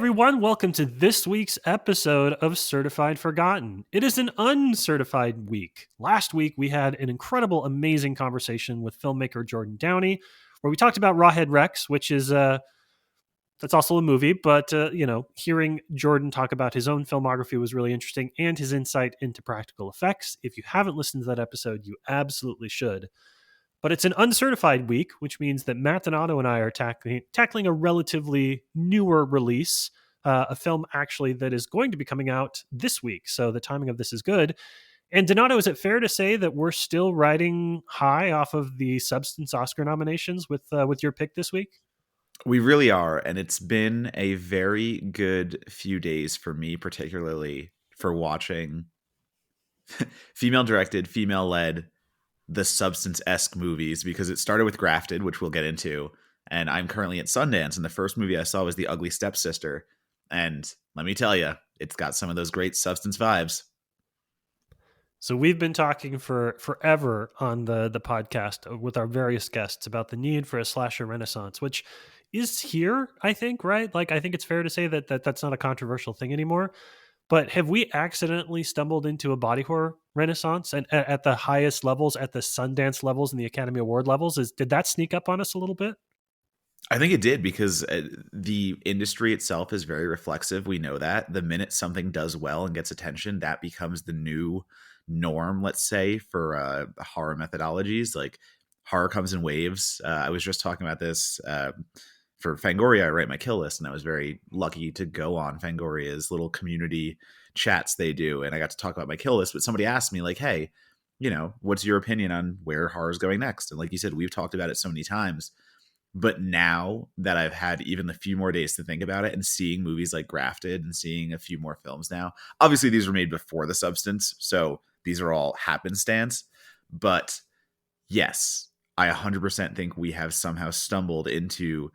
everyone. Welcome to this week's episode of Certified Forgotten. It is an uncertified week. Last week, we had an incredible, amazing conversation with filmmaker Jordan Downey, where we talked about Rawhead Rex, which is that's also a movie. But hearing Jordan talk about his own filmography was really interesting, and his insight into practical effects. If you haven't listened to that episode, you absolutely should. But it's an uncertified week, which means that Matt Donato and I are tackling a relatively newer release, a film actually that is going to be coming out this week. So the timing of this is good. And Donato, is it fair to say that we're still riding high off of the Substance Oscar nominations with your pick this week? We really are, and it's been a very good few days for me, particularly for watching female-directed, female-led, the Substance-esque movies, because it started with Grafted, which we'll get into, and I'm currently at Sundance, and the first movie I saw was The Ugly Stepsister, and let me tell you, it's got some of those great Substance vibes. So we've been talking for forever on the podcast with our various guests about the need for a slasher renaissance, which is here, I think, right? Like, I think it's fair to say that that's not a controversial thing anymore. But have we accidentally stumbled into a body horror renaissance and at the highest levels, at the Sundance levels and the Academy Award levels? Did that sneak up on us a little bit? I think it did, because the industry itself is very reflexive. We know that the minute something does well and gets attention, that becomes the new norm, let's say, for horror methodologies. Like, horror comes in waves. I was just talking about this for Fangoria. I write my kill list, and I was very lucky to go on Fangoria's little community chats they do, and I got to talk about my kill list. But somebody asked me, like, hey, what's your opinion on where horror is going next? And like you said, we've talked about it so many times. But now that I've had even a few more days to think about it, and seeing movies like Grafted and seeing a few more films now, obviously these were made before The Substance, so these are all happenstance. But yes, I 100% think we have somehow stumbled into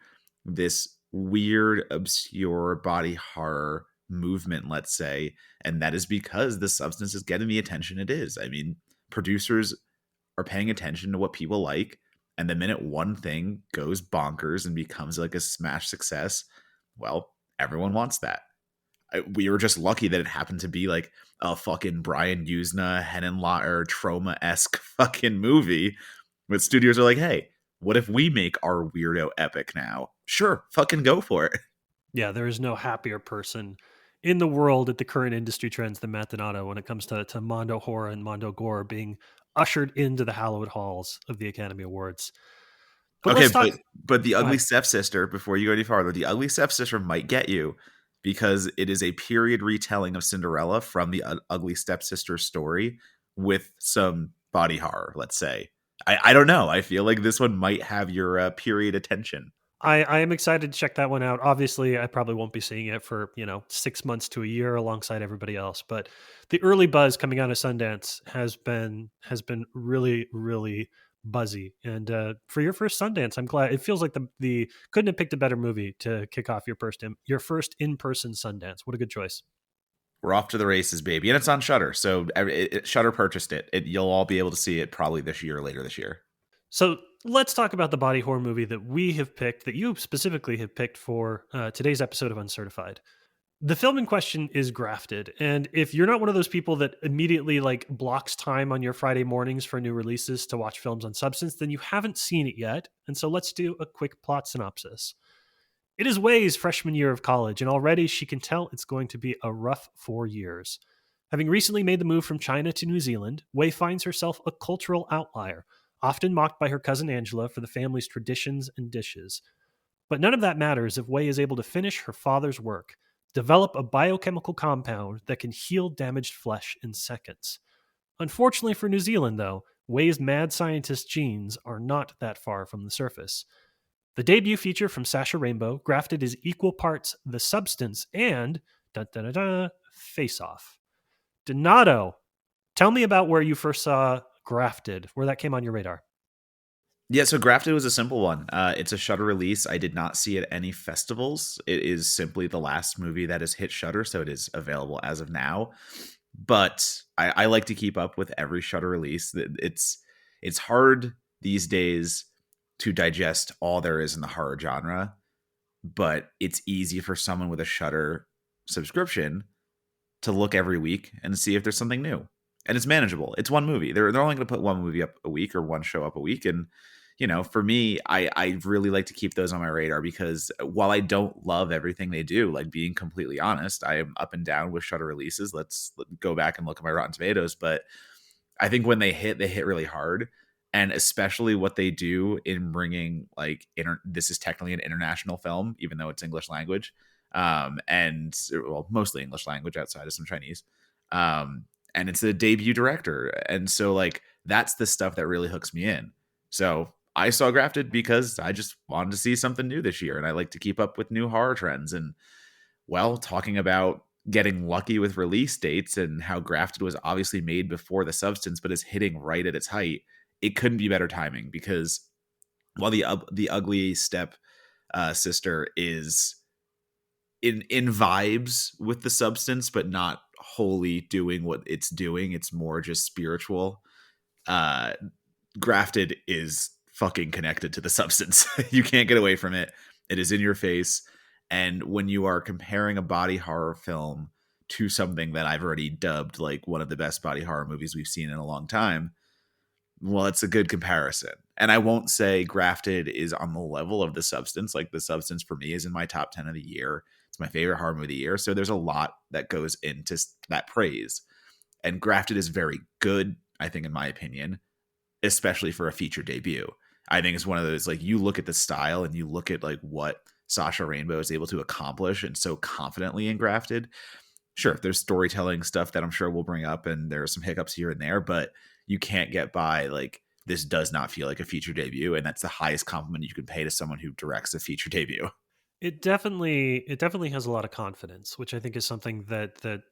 this weird, obscure body horror movement, let's say, and that is because The Substance is getting the attention it is. I mean, producers are paying attention to what people like, and the minute one thing goes bonkers and becomes like a smash success, well, everyone wants that. We were just lucky that it happened to be like a fucking Brian Usna, Henenlotter, Trauma-esque fucking movie. But studios are like, hey, what if we make our weirdo epic now? Sure, fucking go for it. Yeah, there is no happier person in the world at the current industry trends than Matt Donato when it comes to Mondo horror and Mondo gore being ushered into the hallowed halls of the Academy Awards. But Okay, let's talk. but The Go Ugly ahead. Stepsister, before you go any farther, The Ugly Stepsister might get you, because it is a period retelling of Cinderella from the Ugly Stepsister story with some body horror, let's say. I don't know. I feel like this one might have your period attention. I am excited to check that one out. Obviously, I probably won't be seeing it for 6 months to a year alongside everybody else. But the early buzz coming out of Sundance has been really, really buzzy. And for your first Sundance, I'm glad. It feels like the couldn't have picked a better movie to kick off your first in person Sundance. What a good choice. We're off to the races, baby. And it's on Shutter. So Shutter purchased it. You'll all be able to see it probably this year or later this year. So let's talk about the body horror movie that we have picked, that you specifically have picked for today's episode of Uncertified. The film in question is Grafted. And if you're not one of those people that immediately like blocks time on your Friday mornings for new releases to watch films on Substance, then you haven't seen it yet. And so let's do a quick plot synopsis. It is Wei's freshman year of college, and already she can tell it's going to be a rough 4 years. Having recently made the move from China to New Zealand, Wei finds herself a cultural outlier, often mocked by her cousin Angela for the family's traditions and dishes. But none of that matters if Wei is able to finish her father's work, develop a biochemical compound that can heal damaged flesh in seconds. Unfortunately for New Zealand, though, Wei's mad scientist genes are not that far from the surface. The debut feature from Sasha Rainbow, Grafted, is equal parts The Substance and Face Off. Donato, tell me about where you first saw Grafted, where that came on your radar. Yeah, so Grafted was a simple one. It's a Shutter release. I did not see it at any festivals. It is simply the last movie that has hit Shutter, so it is available as of now. But I like to keep up with every Shutter release. It's hard these days to digest all there is in the horror genre. but it's easy for someone with a Shutter subscription to look every week and see if there's something new. And it's manageable. It's one movie. They're only going to put one movie up a week or one show up a week. And, you know, for me, I really like to keep those on my radar because while I don't love everything they do, like being completely honest, I am up and down with Shutter releases. Let's go back and look at my Rotten Tomatoes. But I think when they hit really hard. And especially what they do in bringing like this is technically an international film, even though it's English language, and well, mostly English language outside of some Chinese. And it's a debut director, and so like that's the stuff that really hooks me in. So I saw Grafted because I just wanted to see something new this year, and I like to keep up with new horror trends. And well, talking about getting lucky with release dates and how Grafted was obviously made before The Substance, but is hitting right at its height, it couldn't be better timing because while the ugly step sister is in vibes with The Substance, but not wholly doing what it's doing. It's more just spiritual. Uh, Grafted is fucking connected to The Substance. You can't get away from it. It is in your face. And when you are comparing a body horror film to something that I've already dubbed like one of the best body horror movies we've seen in a long time, well, it's a good comparison. And I won't say Grafted is on the level of The Substance. Like The Substance for me is in my top 10 of the year. It's my favorite horror movie of the year. So there's a lot that goes into that praise. And Grafted is very good, I think, in my opinion, especially for a feature debut. I think it's one of those, like, you look at the style and you look at like what Sasha Rainbow is able to accomplish and so confidently in Grafted. Sure, there's storytelling stuff that I'm sure we'll bring up, and there are some hiccups here and there, but you can't get by like this does not feel like a feature debut, and that's the highest compliment you can pay to someone who directs a feature debut. It definitely has a lot of confidence, which I think is something that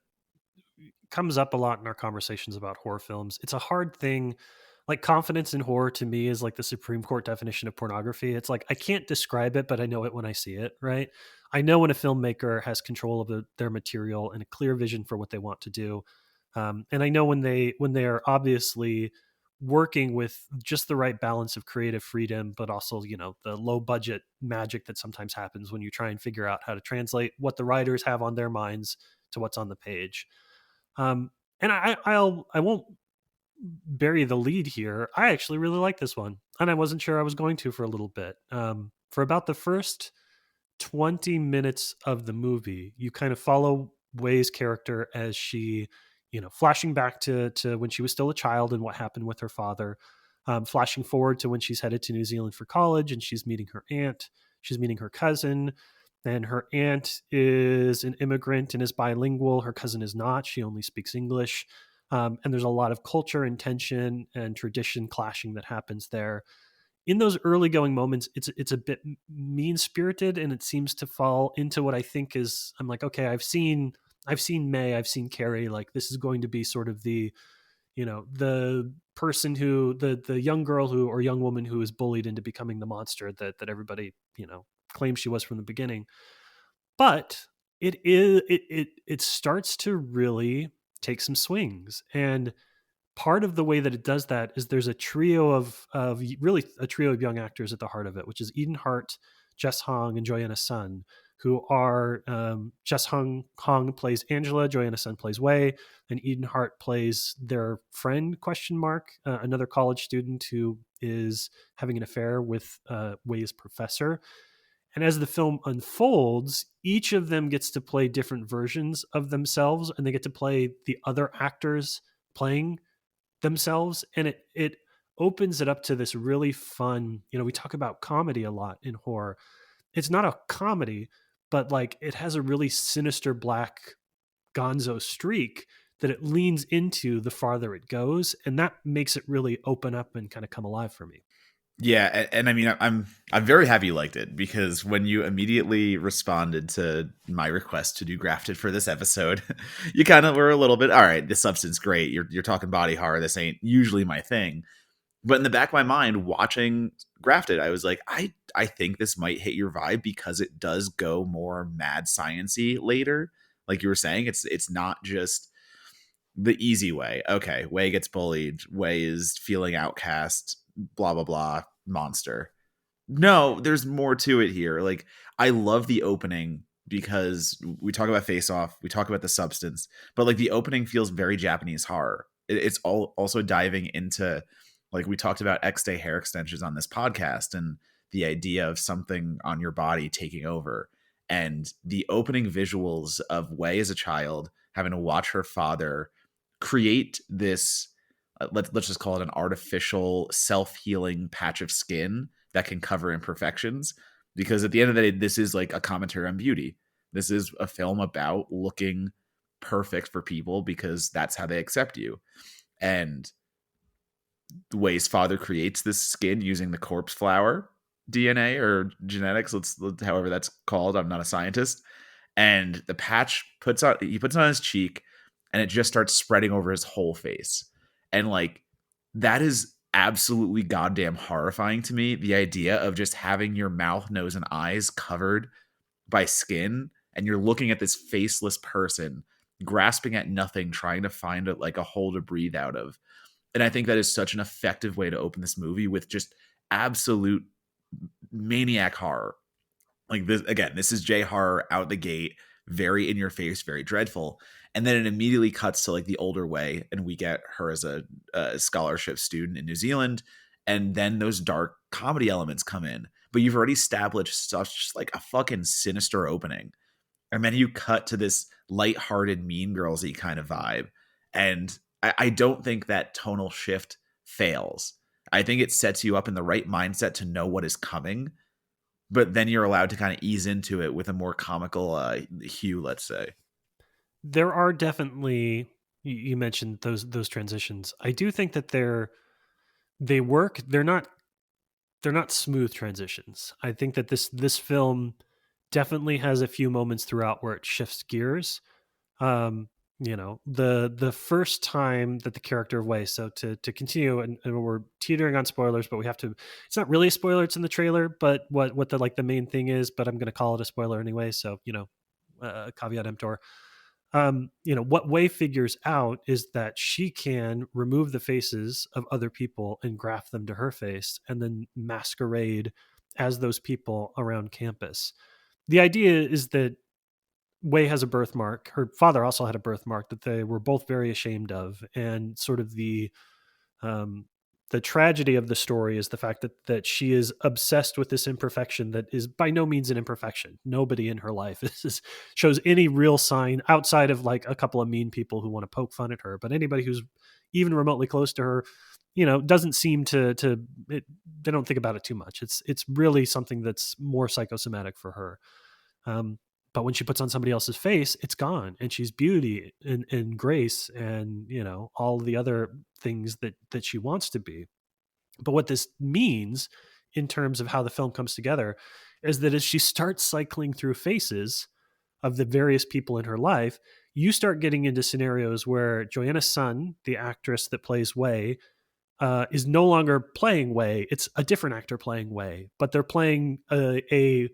comes up a lot in our conversations about horror films. It's a hard thing. Like confidence in horror to me is like the Supreme Court definition of pornography. It's like I can't describe it, but I know it when I see it, right? I know when a filmmaker has control of their material and a clear vision for what they want to do. And I know when they are obviously working with just the right balance of creative freedom, but also, you know, the low budget magic that sometimes happens when you try and figure out how to translate what the writers have on their minds to what's on the page. And I won't bury the lead here. I actually really like this one, and I wasn't sure I was going to for a little bit. For about the first 20 minutes of the movie, you kind of follow Way's character as she, you know, flashing back to when she was still a child and what happened with her father, flashing forward to when she's headed to New Zealand for college and she's meeting her aunt, she's meeting her cousin. And her aunt is an immigrant and is bilingual. Her cousin is not. She only speaks English. And there's a lot of culture and tension and tradition clashing that happens there. In those early going moments, it's a bit mean spirited, and it seems to fall into what I think is, I'm like, okay, I've seen May, I've seen Carrie. Like this is going to be sort of the, you know, the person who the young girl who or young woman who is bullied into becoming the monster that everybody, you know, claims she was from the beginning. But it starts to really take some swings. And part of the way that it does that is there's a trio of really a trio of young actors at the heart of it, which is Eden Hart, Jess Hong, and Joanna Sun, who are Hong plays Angela, Joanna Sun plays Wei, and Eden Hart plays their friend question mark, another college student who is having an affair with Wei's professor. And as the film unfolds, each of them gets to play different versions of themselves, and they get to play the other actors playing themselves. And it opens it up to this really fun, you know, we talk about comedy a lot in horror. It's not a comedy, but like it has a really sinister black gonzo streak that it leans into the farther it goes, and that makes it really open up and kind of come alive for me. Yeah, and I mean, I'm very happy you liked it because when you immediately responded to my request to do Grafted for this episode, you kind of were a little bit, all right, this substance great. You're talking body horror. This ain't usually my thing. But in the back of my mind, watching Grafted, I was like, I think this might hit your vibe because it does go more mad sciency later. Like you were saying, it's not just the easy way. Okay, Wei gets bullied. Wei is feeling outcast. Blah blah blah. Monster. No, there's more to it here. Like, I love the opening because we talk about Face Off, we talk about the substance, but like the opening feels very Japanese horror. It's all also diving into, like, we talked about X Day hair extensions on this podcast and the idea of something on your body taking over. And the opening visuals of Wei as a child having to watch her father create this, let's just call it an artificial self-healing patch of skin that can cover imperfections, because at the end of the day this is like a commentary on beauty. This is a film about looking perfect for people because that's how they accept you. And the Way's father creates this skin using the corpse flower DNA or genetics, however that's called. I'm not a scientist. And the patch he puts it on his cheek, and it just starts spreading over his whole face. And like, that is absolutely goddamn horrifying to me. The idea of just having your mouth, nose, and eyes covered by skin, and you're looking at this faceless person grasping at nothing, trying to find a hole to breathe out of. And I think that is such an effective way to open this movie, with just absolute maniac horror. Like, this again, this is J horror out the gate, very in your face, very dreadful. And then it immediately cuts to like the older Way, and we get her as a scholarship student in New Zealand, and then those dark comedy elements come in. But you've already established such like a fucking sinister opening, and then you cut to this lighthearted, Mean Girls-y kind of vibe. And I don't think that tonal shift fails. I think it sets you up in the right mindset to know what is coming, but then you're allowed to kind of ease into it with a more comical hue, let's say. There are definitely, you mentioned those transitions. I do think that they work. They're not smooth transitions. I think that this film definitely has a few moments throughout where it shifts gears. The first time that the character of Wei, so to continue, and we're teetering on spoilers, but we have to. It's not really a spoiler; it's in the trailer. But what the main thing is, but I'm going to call it a spoiler anyway. So caveat emptor. What Wei figures out is that she can remove the faces of other people and graft them to her face, and then masquerade as those people around campus. The idea is that Wei has a birthmark. Her father also had a birthmark that they were both very ashamed of, and sort of um, the tragedy of the story is the fact that she is obsessed with this imperfection that is by no means an imperfection. Nobody in her life shows any real sign outside of like a couple of mean people who want to poke fun at her. But anybody who's even remotely close to her, doesn't seem they don't think about it too much. It's really something that's more psychosomatic for her. Um, but when she puts on somebody else's face, it's gone, and she's beauty and grace, and all the other things that she wants to be. But what this means in terms of how the film comes together is that as she starts cycling through faces of the various people in her life, you start getting into scenarios where Joanna Sun, the actress that plays Wei, is no longer playing Wei. It's a different actor playing Wei, but they're playing a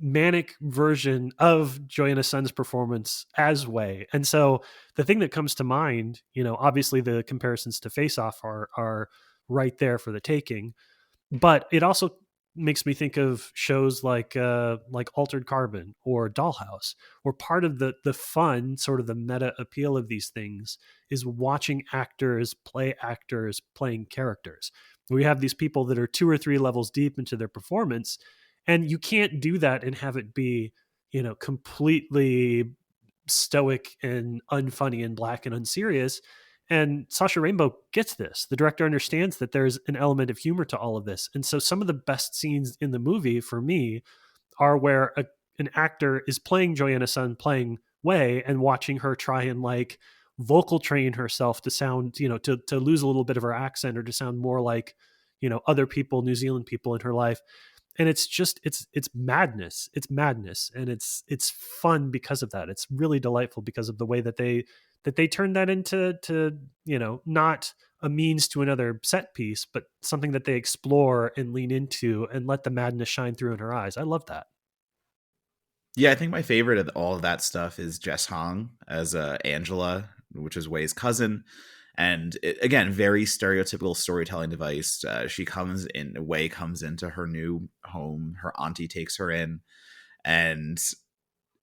manic version of Joanna Sun's performance as Wei. And so the thing that comes to mind, obviously the comparisons to Face Off are right there for the taking, but it also makes me think of shows like Altered Carbon or Dollhouse, where part of the fun, sort of the meta appeal of these things is watching actors play actors playing characters. We have these people that are 2 or 3 levels deep into their performance, and you can't do that and have it be completely stoic and unfunny and black and unserious. And Sasha Rainbow gets this. The director understands that there's an element of humor to all of this. And so some of the best scenes in the movie for me are where an actor is playing Joanna Sun, playing Wei, and watching her try and like vocal train herself to sound, to lose a little bit of her accent or to sound more like, other people, New Zealand people in her life. And it's just it's madness, and it's fun because of that. It's really delightful because of the way that they turn that into not a means to another set piece, but something that they explore and lean into and let the madness shine through in her eyes. I love that. Yeah, I think my favorite of all of that stuff is Jess Hong as Angela, which is Wei's cousin. And again, very stereotypical storytelling device. She comes in, Wei comes into her new home. Her auntie takes her in, and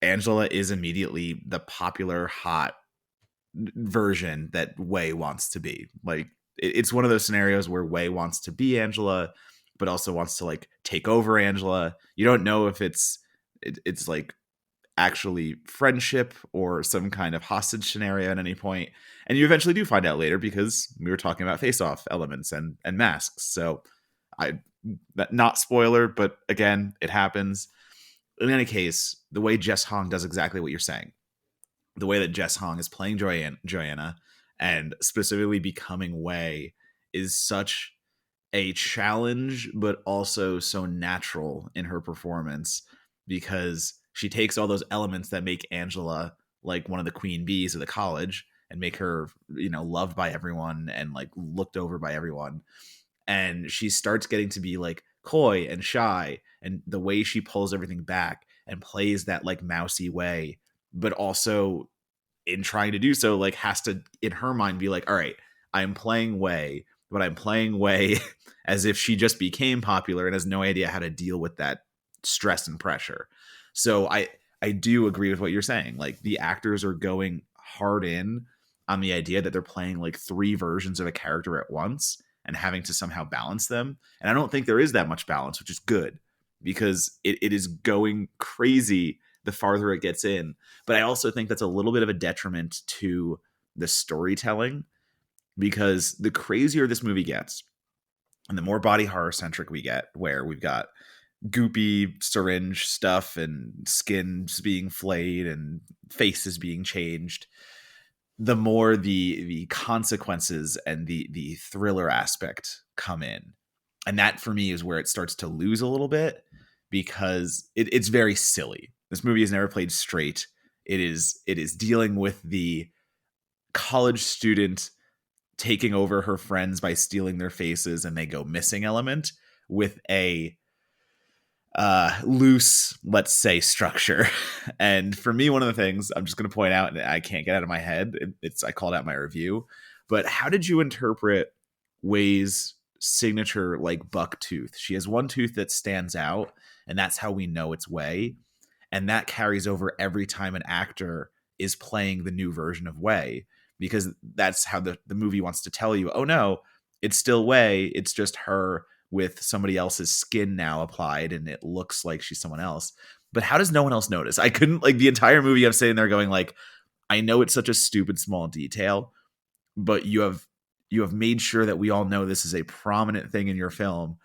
Angela is immediately the popular, hot version that Wei wants to be. Like, it's one of those scenarios where Wei wants to be Angela, but also wants to like take over Angela. You don't know if it's like actually friendship or some kind of hostage scenario at any point. And you eventually do find out later because we were talking about face-off elements and masks. So I not spoiler, but again, it happens. In any case, the way Jess Hong does exactly what you're saying. The way that Jess Hong is playing Joanna and specifically becoming Wei is such a challenge, but also so natural in her performance because she takes all those elements that make Angela like one of the queen bees of the college and make her, loved by everyone and like looked over by everyone. And she starts getting to be like coy and shy, and the way she pulls everything back and plays that like mousy way, but also in trying to do so, like has to in her mind be like, all right, I'm playing Wei, but I'm playing Wei as if she just became popular and has no idea how to deal with that stress and pressure. So I do agree with what you're saying. Like the actors are going hard in on the idea that they're playing like three versions of a character at once and having to somehow balance them. And I don't think there is that much balance, which is good because it is going crazy the farther it gets in. But I also think that's a little bit of a detriment to the storytelling because the crazier this movie gets and the more body horror centric we get, where we've got goopy syringe stuff and skins being flayed and faces being changed, the more the consequences and the thriller aspect come in. And that for me is where it starts to lose a little bit because it's very silly. This movie has never played straight. It is dealing with the college student taking over her friends by stealing their faces and they go missing element with a loose, let's say, structure. And for me, one of the things I'm just going to point out, and I can't get out of my head, I called out my review, but how did you interpret Wei's signature like buck tooth? She has one tooth that stands out, and that's how we know it's Wei. And that carries over every time an actor is playing the new version of Wei, because that's how the movie wants to tell you, oh no, it's still Wei, it's just her with somebody else's skin now applied and it looks like she's someone else. But how does no one else notice? I couldn't, like, the entire movie I'm sitting there going like, I know it's such a stupid small detail, but you have made sure that we all know this is a prominent thing in your film.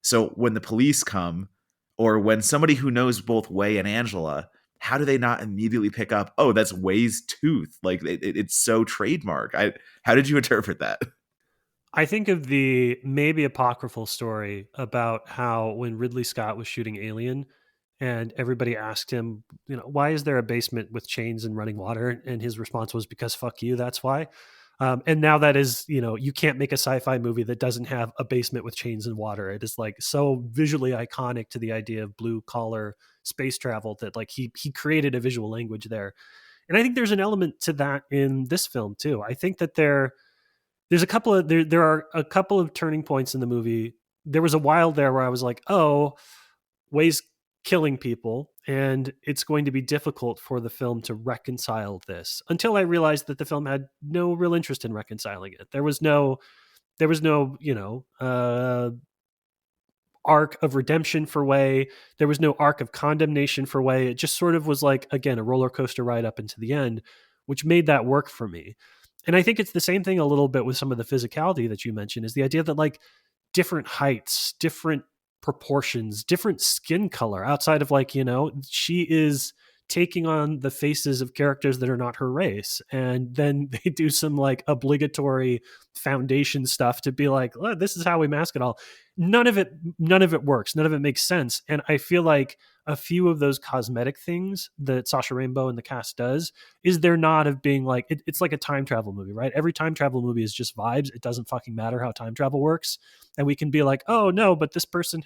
So when the police come, or when somebody who knows both Wei and Angela, how do they not immediately pick up, oh, that's Wei's tooth? Like it's so trademark. How did you interpret that? I think of the maybe apocryphal story about how when Ridley Scott was shooting Alien and everybody asked him, why is there a basement with chains and running water? And his response was, because fuck you, that's why. And now that is, you can't make a sci-fi movie that doesn't have a basement with chains and water. It is like so visually iconic to the idea of blue collar space travel that like he created a visual language there. And I think there's an element to that in this film too. I think that there's a couple of there are a couple of turning points in the movie. There was a while there where I was like, oh, Wei's killing people, and it's going to be difficult for the film to reconcile this, until I realized that the film had no real interest in reconciling it. There was no arc of redemption for Wei. There was no arc of condemnation for Wei. It just sort of was like, again, a roller coaster ride up into the end, which made that work for me. And I think it's the same thing a little bit with some of the physicality that you mentioned, is the idea that like different heights, different proportions, different skin color outside of like, she is taking on the faces of characters that are not her race. And then they do some like obligatory foundation stuff to be like, oh, this is how we mask it all. None of it works. None of it makes sense. And I feel like a few of those cosmetic things that Sasha Rainbow and the cast does is their nod of being like, it's like a time travel movie, right? Every time travel movie is just vibes. It doesn't fucking matter how time travel works. And we can be like, oh no, but this person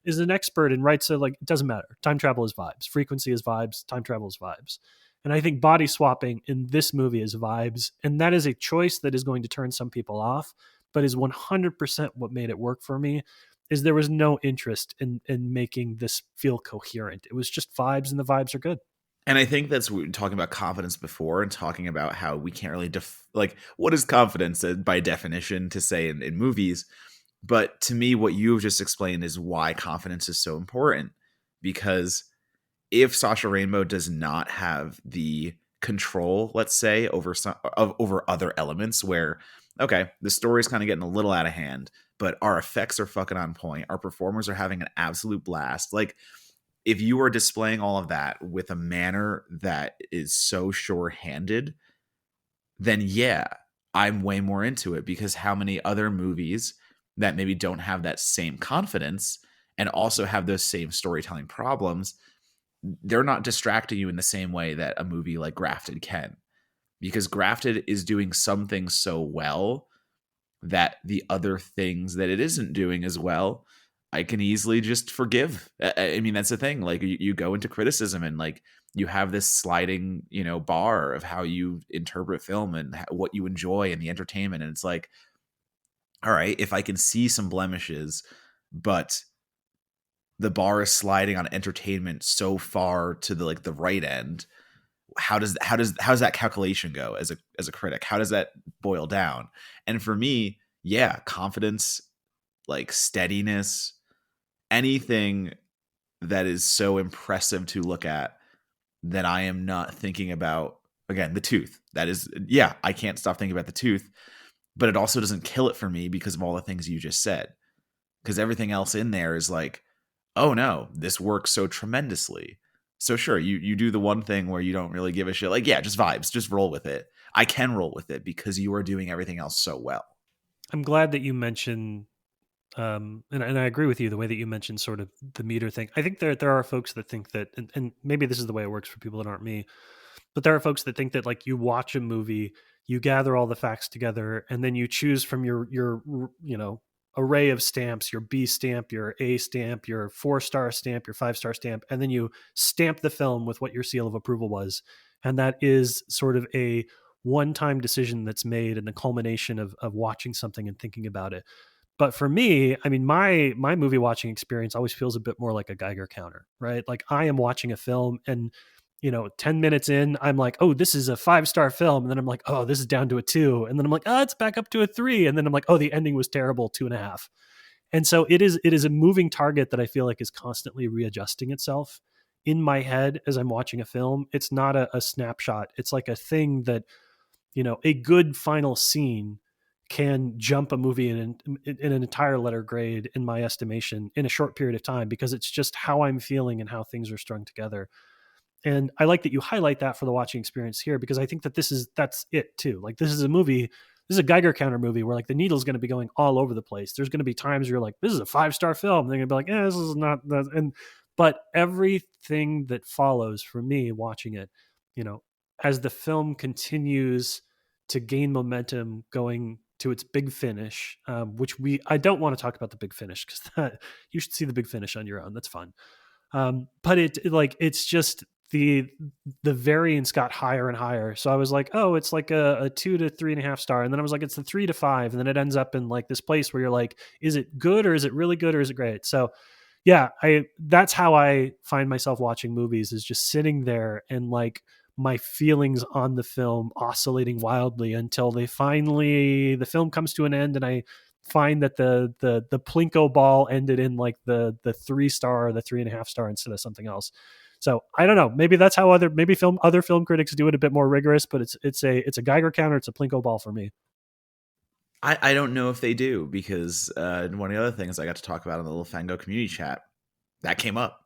is an expert and writes it, like, it doesn't matter. Time travel is vibes. Frequency is vibes. Time travel is vibes. And I think body swapping in this movie is vibes. And that is a choice that is going to turn some people off, but is 100% what made it work for me. Is there was no interest in making this feel coherent. It was just vibes, and the vibes are good. And I think that's we were talking about confidence before, and talking about how we can't really like what is confidence by definition to say in movies. But to me, what you've just explained is why confidence is so important. Because if Sasha Rainbow does not have the control, let's say, over over other elements, where okay, the story's kind of getting a little out of hand, but our effects are fucking on point, our performers are having an absolute blast. Like, if you are displaying all of that with a manner that is so sure-handed, then yeah, I'm way more into it. Because how many other movies that maybe don't have that same confidence and also have those same storytelling problems, they're not distracting you in the same way that a movie like Grafted can. Because Grafted is doing some things so well that the other things that it isn't doing as well, I can easily just forgive. I mean, that's the thing. Like, you go into criticism, and like you have this sliding, bar of how you interpret film and what you enjoy and the entertainment. And it's like, all right, if I can see some blemishes, but the bar is sliding on entertainment so far to the right end, how does that calculation go as a critic? How does that boil down? And for me, yeah, confidence, like steadiness, anything that is so impressive to look at that I am not thinking about, again, the tooth. That is, yeah, I can't stop thinking about the tooth, but it also doesn't kill it for me because of all the things you just said. Because everything else in there is like, oh no, this works so tremendously. So sure, you do the one thing where you don't really give a shit. Like, yeah, just vibes, just roll with it. I can roll with it because you are doing everything else so well. I'm glad that you mentioned, and I agree with you the way that you mentioned sort of the meter thing. I think there are folks that think that, and maybe this is the way it works for people that aren't me, but there are folks that think that like you watch a movie, you gather all the facts together, and then you choose from your array of stamps, your B stamp, your A stamp, your 4-star stamp, your 5-star stamp, and then you stamp the film with what your seal of approval was. And that is sort of a one-time decision that's made in the culmination of watching something and thinking about it. But for me, I mean, my movie watching experience always feels a bit more like a Geiger counter, right? Like I am watching a film, and 10 minutes in, I'm like, oh, this is a 5-star film. And then I'm like, oh, this is down to a 2. And then I'm like, oh, it's back up to a 3. And then I'm like, oh, the ending was terrible, 2.5. And so it is a moving target that I feel like is constantly readjusting itself in my head as I'm watching a film. It's not a snapshot. It's like a thing that, a good final scene can jump a movie in an entire letter grade, in my estimation, in a short period of time, because it's just how I'm feeling and how things are strung together. And I like that you highlight that for the watching experience here, because I think that that's it too. Like, this is a movie, this is a Geiger counter movie where like the needle's going to be going all over the place. There's going to be times where you're like, this is a 5-star film. And they're going to be like, this is not that. But everything that follows for me watching it, you know, as the film continues to gain momentum going to its big finish, which I don't want to talk about the big finish, because you should see the big finish on your own. That's fun. But it's just the variance got higher and higher. So I was like, oh, it's like a 2 to 3.5 star. And then I was like, it's the 3 to 5. And then it ends up in like this place where you're like, is it good, or is it really good, or is it great? So yeah, that's how I find myself watching movies, is just sitting there and like my feelings on the film oscillating wildly until the film comes to an end, and I find that the plinko ball ended in like the 3-star or the 3.5 star instead of something else. So I don't know. Maybe that's how other film critics do it a bit more rigorous, but it's a Geiger counter. It's a plinko ball for me. I don't know if they do, because one of the other things I got to talk about in the little Fango community chat, that came up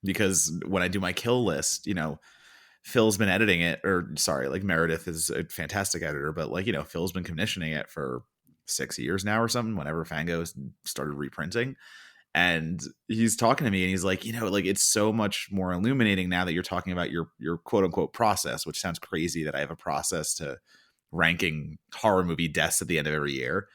because when I do my kill list, Phil's been editing it, or sorry, like Meredith is a fantastic editor, but like, Phil's been commissioning it for 6 years now or something, whenever Fango started reprinting. And he's talking to me and he's like, like it's so much more illuminating now that you're talking about your quote unquote process, which sounds crazy that I have a process to ranking horror movie deaths at the end of every year.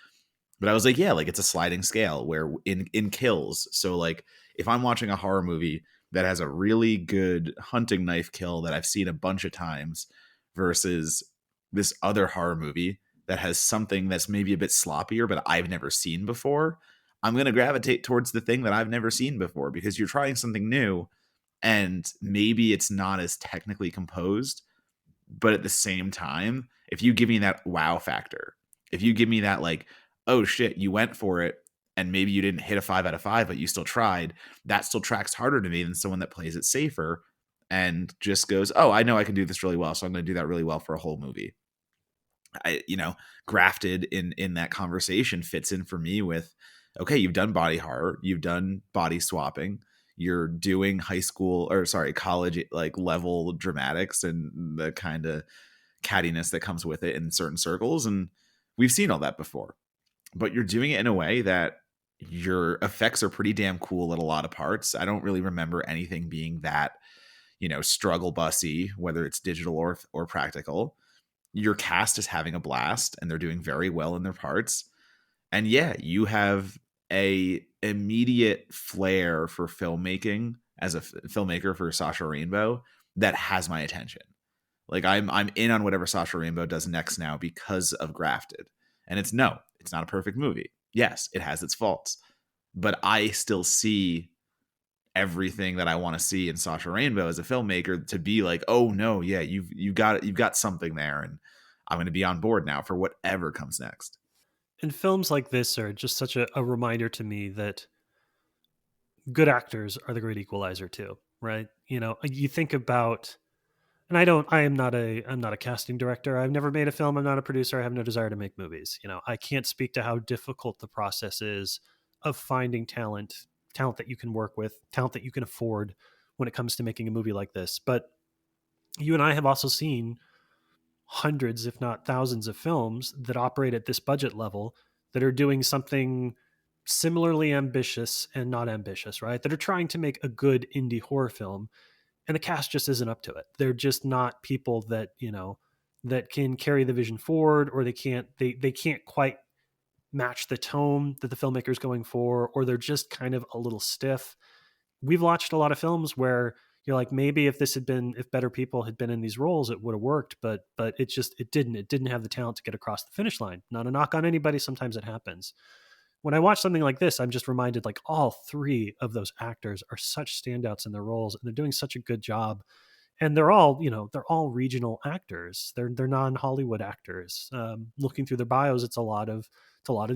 But I was like, yeah, like it's a sliding scale where in kills. So like if I'm watching a horror movie that has a really good hunting knife kill that I've seen a bunch of times versus this other horror movie that has something that's maybe a bit sloppier, but I've never seen before, I'm going to gravitate towards the thing that I've never seen before because you're trying something new and maybe it's not as technically composed, but at the same time, if you give me that wow factor, if you give me that like, oh shit, you went for it and maybe you didn't hit a 5 out of 5, but you still tried, that still tracks harder to me than someone that plays it safer and just goes, oh, I know I can do this really well, so I'm going to do that really well for a whole movie. Grafted in that conversation fits in for me with, okay, you've done body horror, you've done body swapping, you're doing high school or sorry, college like level dramatics and the kind of cattiness that comes with it in certain circles. And we've seen all that before, but you're doing it in a way that your effects are pretty damn cool at a lot of parts. I don't really remember anything being that, struggle bussy, whether it's digital or practical. Your cast is having a blast and they're doing very well in their parts. And yeah, you have a immediate flair for filmmaking as a filmmaker for Sasha Rainbow that has my attention. Like I'm in on whatever Sasha Rainbow does next now because of Grafted. And it's not a perfect movie. Yes, it has its faults, but I still see everything that I want to see in Sasha Rainbow as a filmmaker to be like, oh no, yeah, you've got something there, and I'm going to be on board now for whatever comes next. And films like this are just such a reminder to me that good actors are the great equalizer too, right? You think about, and I'm not a casting director. I've never made a film. I'm not a producer. I have no desire to make movies. I can't speak to how difficult the process is of finding talent that you can work with, talent that you can afford when it comes to making a movie like this. But you and I have also seen hundreds, if not thousands, of films that operate at this budget level that are doing something similarly ambitious and not ambitious, right? That are trying to make a good indie horror film, and the cast just isn't up to it. They're just not people that that can carry the vision forward, or they can't quite match the tone that the filmmaker's going for, or they're just kind of a little stiff. We've watched a lot of films where you're like, maybe if better people had been in these roles, it would have worked, but it didn't have the talent to get across the finish line. Not a knock on anybody, sometimes it happens. When I watch something like this, I'm just reminded like all three of those actors are such standouts in their roles and they're doing such a good job. And they're all regional actors. They're non-Hollywood actors. Looking through their bios, it's a lot of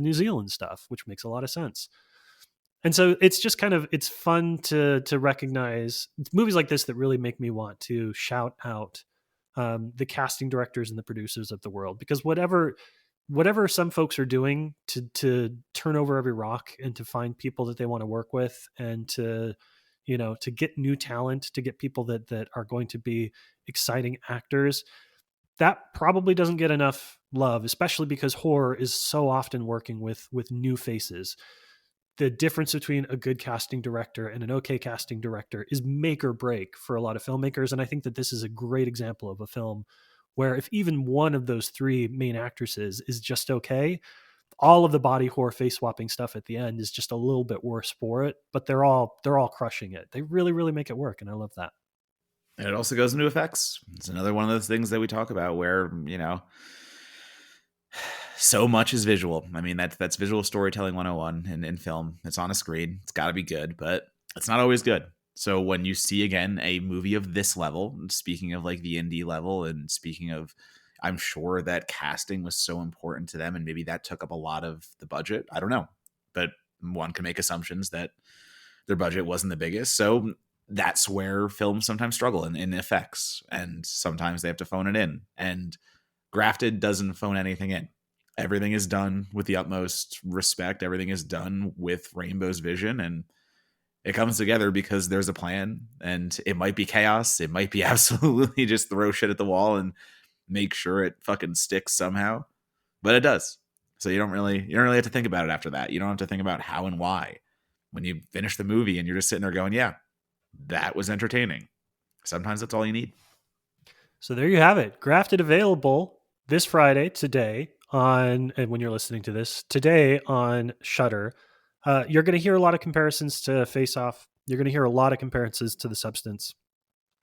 New Zealand stuff, which makes a lot of sense. And so it's just it's fun to recognize movies like this that really make me want to shout out the casting directors and the producers of the world, because whatever some folks are doing to turn over every rock and to find people that they want to work with, and to get new talent, to get people that are going to be exciting actors, that probably doesn't get enough love, especially because horror is so often working with new faces. The difference between a good casting director and an okay casting director is make or break for a lot of filmmakers. And I think that this is a great example of a film where if even one of those three main actresses is just okay, all of the body horror face swapping stuff at the end is just a little bit worse for it, but they're all crushing it. They really, really make it work. And I love that. And it also goes into effects. It's another one of those things that we talk about where, so much is visual. I mean, that's visual storytelling 101 in film. It's on a screen. It's got to be good, but it's not always good. So when you see again a movie of this level, speaking of like the indie level, and speaking of, I'm sure that casting was so important to them and maybe that took up a lot of the budget. I don't know. But one can make assumptions that their budget wasn't the biggest. So that's where films sometimes struggle in effects. And sometimes they have to phone it in. And Grafted doesn't phone anything in. Everything is done with the utmost respect. Everything is done with Rainbow's vision, and it comes together because there's a plan. And it might be chaos. It might be absolutely just throw shit at the wall and make sure it fucking sticks somehow. But it does. So you don't really have to think about it after that. You don't have to think about how and why. When you finish the movie and you're just sitting there going, yeah, that was entertaining. Sometimes that's all you need. So there you have it. Grafted available this Friday, today, and when you're listening to this, today on Shudder. You're going to hear a lot of comparisons to Face Off You're going to hear a lot of comparisons to the substance.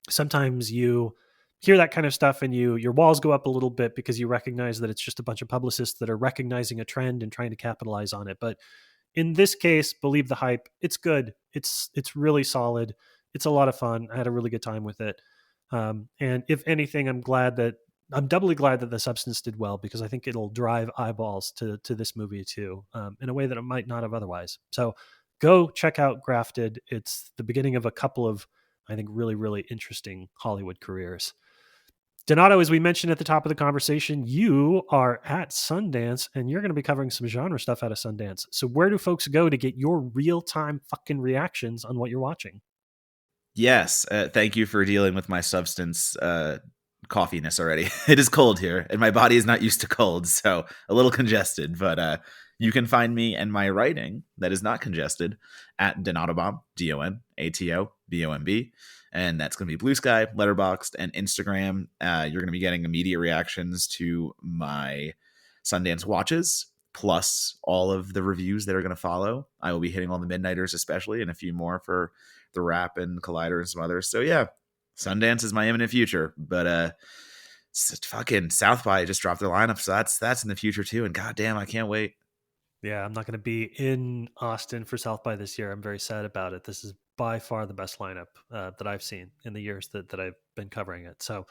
Sometimes you hear that kind of stuff and your walls go up a little bit because you recognize that it's just a bunch of publicists that are recognizing a trend and trying to capitalize on it. But in this case, believe the hype. It's good. It's really solid. It's a lot of fun. I had a really good time with it. And if anything, I'm doubly glad that the substance did well, because I think it'll drive eyeballs to this movie too, in a way that it might not have otherwise. So go check out Grafted. It's the beginning of a couple of, I think, really, really interesting Hollywood careers. Donato, as we mentioned at the top of the conversation, you are at Sundance and you're going to be covering some genre stuff out of Sundance. So where do folks go to get your real-time fucking reactions on what you're watching? Yes, thank you for dealing with my substance coffeeness already. It is cold here, and my body is not used to cold, so a little congested. But you can find me and my writing that is not congested at Donatobomb, DONATOBOMB, and that's going to be Blue Sky, Letterboxd, and Instagram. You're going to be getting immediate reactions to my Sundance watches, plus all of the reviews that are going to follow. I will be hitting all the Midnighters, especially, and a few more for the Wrap and Collider and some others. So yeah, Sundance is my imminent future. But fucking South by just dropped their lineup, so that's in the future too. And goddamn, I can't wait. Yeah, I'm not going to be in Austin for South by this year. I'm very sad about it. This is by far the best lineup that I've seen in the years that I've been covering it. So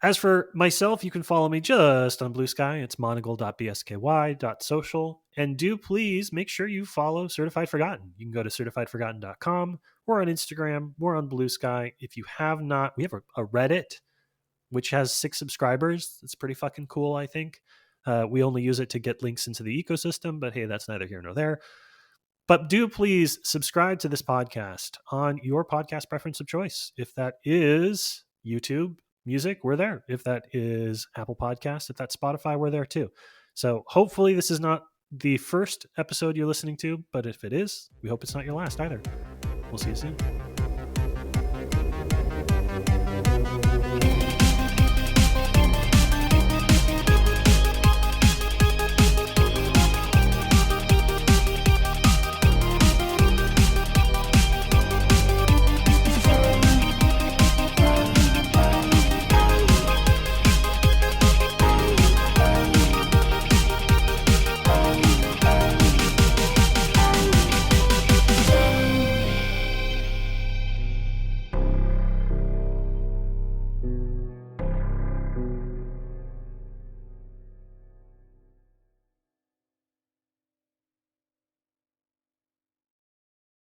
as for myself, you can follow me just on Blue Sky. It's monocle.bsky.social. And do please make sure you follow Certified Forgotten. You can go to certifiedforgotten.com. We're on Instagram. We're on Blue Sky. If you have not, we have a Reddit, which has 6 subscribers. It's pretty fucking cool, I think. We only use it to get links into the ecosystem, but hey, that's neither here nor there. But do please subscribe to this podcast on your podcast preference of choice. If that is YouTube Music, we're there. If that is Apple Podcasts, if that's Spotify, we're there too. So hopefully this is not the first episode you're listening to, but if it is, we hope it's not your last either. We'll see you soon.